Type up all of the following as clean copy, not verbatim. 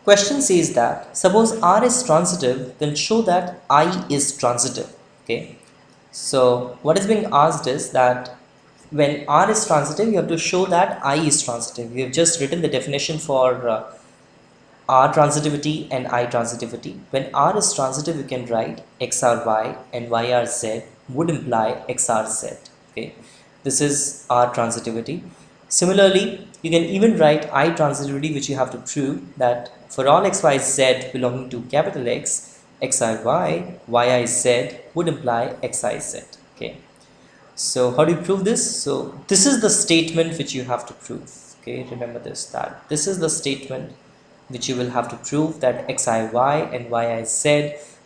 question says that suppose R is transitive, then show that I is transitive. Okay, so what is being asked is that when R is transitive, you have to show that I is transitive. We have just written the definition for R transitivity and I transitivity. When R is transitive, you can write X R Y and Y R Z would imply X R Z. Okay, this is R transitivity. Similarly, you can even write I transitivity, which you have to prove that for all X Y Z belonging to capital X, X I Y, Y I Z would imply X I Z. Okay. So how do you prove this? So this is the statement which you have to prove. Okay, remember this, that this is the statement which you will have to prove that xiy and yiz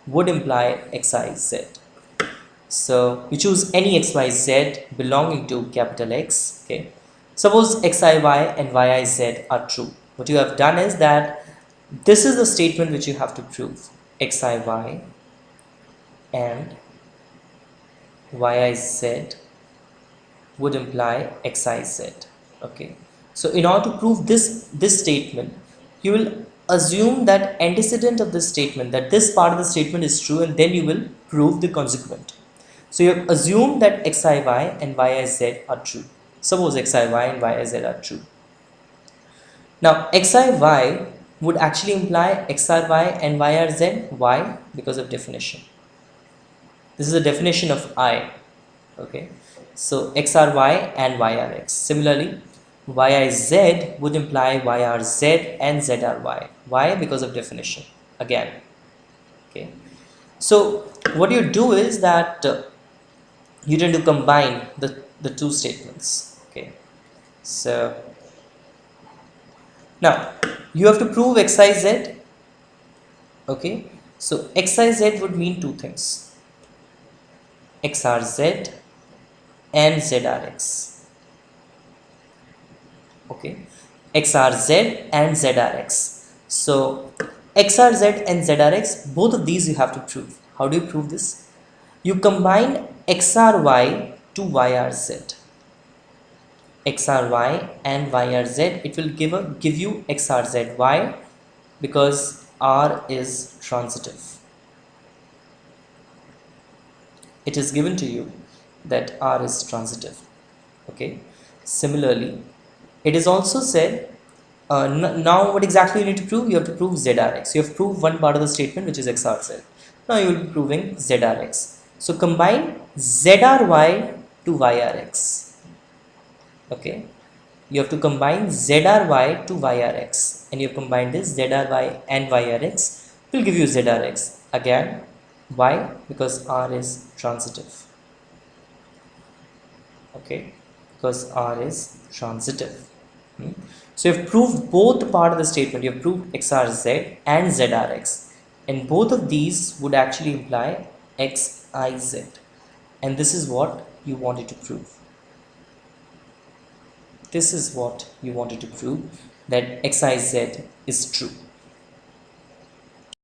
would imply xiz. So you choose any xyz belonging to capital X. Okay, suppose xiy and yiz are true. What you have done is that this is the statement which you have to prove: xiy and yiz would imply xiz. Okay, so in order to prove this statement, you will assume that antecedent of this statement, that this part of the statement is true, and then you will prove the consequent. So you assume that xiy and yiz are true. Suppose xiy and yiz are true. Now xiy would actually imply xry and yrz. Why? Because of definition. This is a definition of I. Okay, so xry and yrx. Similarly, yiz would imply yrz and zry. Why? Because of definition again. Okay, so what you do is that you tend to combine the two statements. Okay, so now you have to prove xiz. Okay, so xiz would mean two things: xrz and zrx. Okay, xrz and zrx. So xrz and zrx, both of these you have to prove. How do you prove this? You combine xry to yrz. xry and yrz, it will give you xrz. Why? Because R is transitive. It is given to you that R is transitive. Okay, similarly, it is also said, now what exactly you need to prove? You have to prove zrx. You have proved one part of the statement, which is xrz. Now you will be proving zrx. So combine zry to yrx. Okay, you have to combine zry to yrx, and you have combined this zry and yrx will give you zrx again. Why? Because R is transitive. Okay, because R is transitive. So you have proved both part of the statement. You have proved xrz and zrx, and both of these would actually imply xiz, and this is what you wanted to prove. This is what you wanted to prove, that xiz is true.